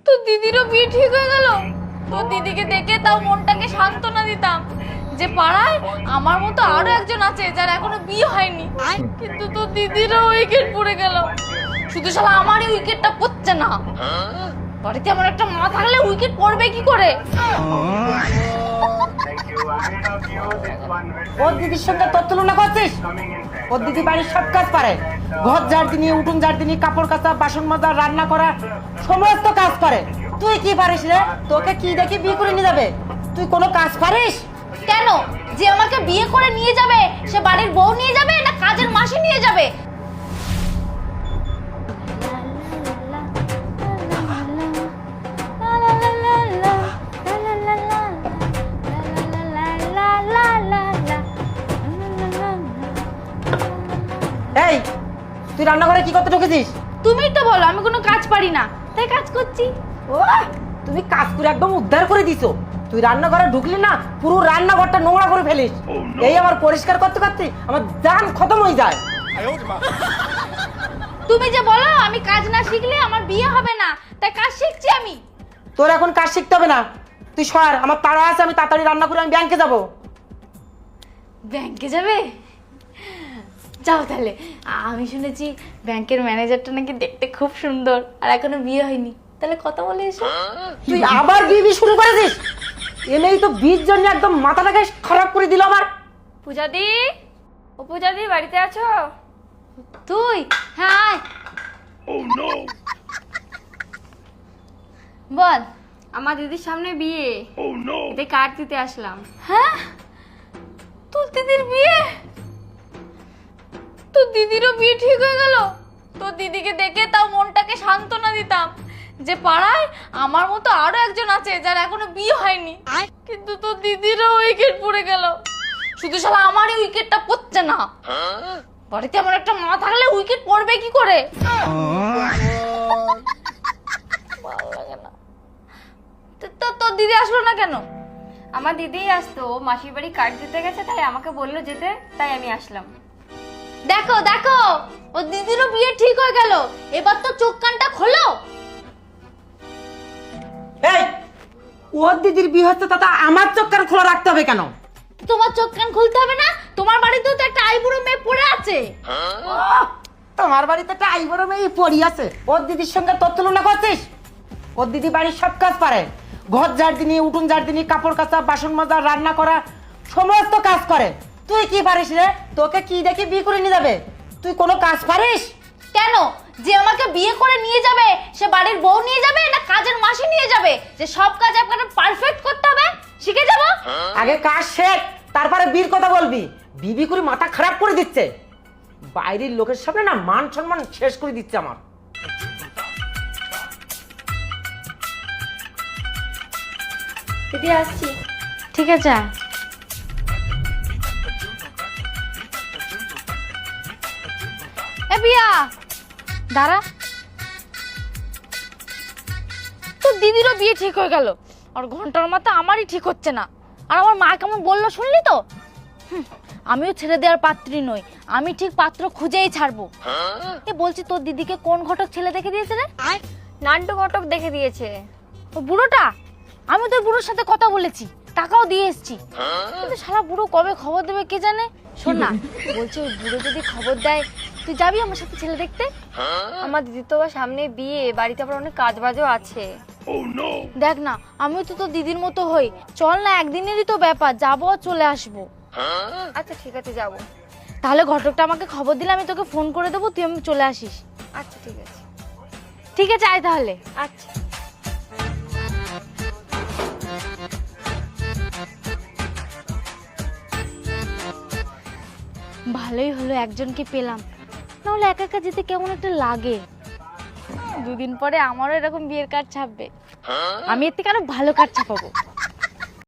তো দিদিরও বিয়ে ঠিক হয়ে গেল। তো দিদিকে দেখে তাও মনটাকে সান্ত্বনা দিতাম যে পাড়ায় আমার মতো আরো একজন আছে যার এখনো বিয়ে হয়নি, কিন্তু তো দিদিরও উইকেট পড়ে গেল। শুধু শালা আমারই উইকেটটা পড়ছে না। বাড়িতে আমার একটা মা থাকলে উইকেট পড়বে কি করে? ওর দিদির সঙ্গে তোর তুলনা করছিস? ওর দিদি বাড়ির সব কাজ পারে, ঘর ঝাড় দিনি, উঠোন ঝাড় দিনি, কাপড় কাচা, বাসন মাজা, রান্না করা, সমস্ত কাজ করে। তুই কি পারিস রে? তোকে কি দেখি বিয়ে করে নিয়ে যাবে? তুই কোনো কাজ পারিস? কেন? যে আমাকে বিয়ে করে নিয়ে যাবে সে বাড়ির বউ নিয়ে যাবে না কাজের মাসি নিয়ে যাবে? এই, তুই রান্নাঘরে কি করতে ঢুকেছিস? তুমিই তো বলো আমি কোনো কাজ পারি না, তাই কাজ করছি। ও, তুমি কাজ করে একদম উদ্ধার করে দিছো। তুই রান্নাঘরে ঢুকলি না, পুরো রান্নাঘরটা নোংরা করে ফেলিস। এই আমার পরিষ্কার করতে করতে আমার জান খতম হয়ে যায়। তুমি যে বলো আমি কাজ না শিখলে আমার বিয়ে হবে না, তাই কাজ শিখছি আমি। তোর এখন কাজ শিখতে হবে না, তুই সর। আমার তাড়া আছে, আমি তাড়াতাড়ি রান্না করে আমি ব্যাংকে যাব। ব্যাংকে যাবে? যাও তাহলে। আমি শুনেছি ব্যাংকের ম্যানেজারটা নাকি দেখতে খুব সুন্দর আর এখনো বিয়ে হয়নি, তাহলে কথা বলে এসো। তুই আবার বিবি শুরু করেছিস? এনেই তো বীজ জন্য একদম মাথাটাকে খারাপ করে দিল আমার। পূজাদি, ও পূজাদি বাড়িতে আছো? তুই? হ্যাঁ। বল। আমার দিদির সামনে বিয়ে, এতে কার্ড দিতে আসলাম। হ্যাঁ, তোর দিদির বিয়ে? তোর দিদিরও বিয়ে ঠিক হয়ে গেল। তোর দিদিকে দেখে তাও মনটাকে সান্ত্বনা দিতাম যে পাড়ায় আমার মতো আরো একজন আছে যার এখনো বিয়ে হয়নি, কিন্তু তোর দিদিরও উইকেট পড়ে গেল। শুধু শালা আমারই উইকেটটা পড়ছে না। বাড়িতে আমার একটা মা থাকলে উইকেট পড়বে কি করে? ভালো লাগে না। তোর দিদি আসলো না কেন? আমার দিদি আসতো, ও মাসির বাড়ি কার্ড দিতে গেছে, তাই আমাকে বললো যেতে, তাই আমি আসলাম। দেখো দেখো, ও দিদিরও বিয়ে ঠিক হয়ে গেল। এবার তো চোখ কানটা খোলো। এই, ওর দিদির বিয়ে হচ্ছে, তাতে আমার চোখ কান খোলা রাখতে হবে কেন? তোমার চোখ কান খুলতে হবে না? তোমার বাড়িতেও তো একটা আইবুড়ো মেয়ে পড়ে আছে। তোমার বাড়িতে একটা আইবুড়ো মেয়ে পড়ি আছে, ওর দিদির সঙ্গে তোর তুলনা করছিস? ওর দিদি বাড়ির সব কাজ পারে, ঘর ঝাড় দিনি, উঠোন ঝাড় দিনি, কাপড় কাচা, বাসন মাজা, রান্না করা, সমস্ত কাজ করে। তুই কি পারিস রে? তোকে কি দেখি বিয়ে করে নিয়ে যাবে? তুই কোনো কাজ পারিস? কেন? যে আমাকে বিয়ে করে নিয়ে যাবে সে বাড়ির বউ নিয়ে যাবে না কাজের মাসি নিয়ে যাবে? যে সব কাজ আপনাকে পারফেক্ট করতে হবে, শিখে যাব। আগে কাজ শেখ, তারপরে বিয়ের কথা বলবি। বিবি করে মাথা খারাপ করে দিচ্ছে, বাইরের লোকের সামনে না মান সম্মান শেষ করে দিচ্ছে আমার। দিদি আসছি। ঠিক আছে। এ বিয়া দাঁড়া। তোর দিদিরও বিয়ে ঠিক হয়ে গেল আর ঘন্টার মাথা আমারই ঠিক হচ্ছে না। আর আমার মা কেমন বললো শুনলি তো? আমিও ছেড়ে দেওয়ার পাত্রী নই, আমি ঠিক পাত্র খুঁজেই ছাড়বো। এ বলছি তোর দিদিকে কোন ঘটক ছেলে দেখে দিয়েছে রে? নান্টু ঘটক দেখে দিয়েছে। ও বুড়োটা? আমি তো বুড়োর সাথে কথা বলেছি, টাকাও দিয়ে এসেছি, কিন্তু শালা বুড়ো কবে খবর দেবে কে জানে। শোন না, বলছি ওই বুড়ো যদি খবর দেয় তুই যাবি আমার সাথে ছেলে দেখতে? আমার দিদি তো আবার সামনে বিয়ে, বাড়িতে আবার অনেক কাজ বাজও আছে। দেখ না, আমিও তো তোর দিদির মতো হই, চল না, একদিনেরই তো ব্যাপার, যাবো আর চলে আসবো। আচ্ছা ঠিক আছে, যাবো। তাহলে ঘটকটা আমাকে খবর দিলে আমি তোকে ফোন করে দেবো, তুই আমি চলে আসিস। আচ্ছা ঠিক আছে। ঠিক আছে, আয় তাহলে। আচ্ছা। ভালোই হলো একজনকে পেলাম, নাহলে একা একা যেতে কেমন একটা লাগে। দুদিন পরে আমারও এরকম বিয়ের কার্ড ছাপবে, আমি এর থেকে আরো ভালো কার্ড ছাপাবো।